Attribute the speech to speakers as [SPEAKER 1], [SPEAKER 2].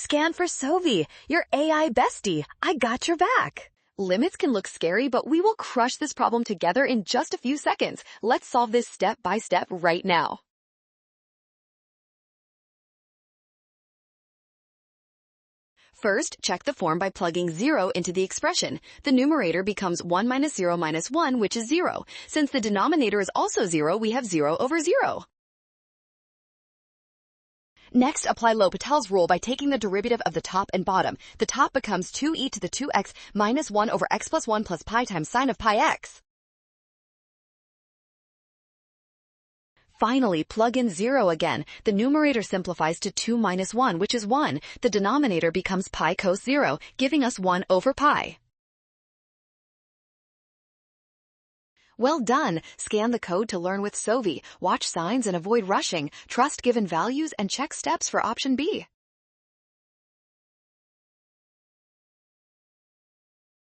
[SPEAKER 1] Scan for Sovi, your AI bestie. I got your back. Limits can look scary, but we will crush this problem together in just a few seconds. Let's solve this step by step right now. First, check the form by plugging 0 into the expression. The numerator becomes 1 minus 0 minus 1, which is 0. Since the denominator is also 0, we have 0 over 0. Next, apply L'Hopital's rule by taking the derivative of the top and bottom. The top becomes 2e to the 2x minus 1 over x plus 1 plus pi times sine of pi x. Finally, plug in 0 again. The numerator simplifies to 2 minus 1, which is 1. The denominator becomes pi cos 0, giving us 1 over pi. Well done! Scan the code to learn with Sovi. Watch signs and avoid rushing. Trust given values and check steps for option B.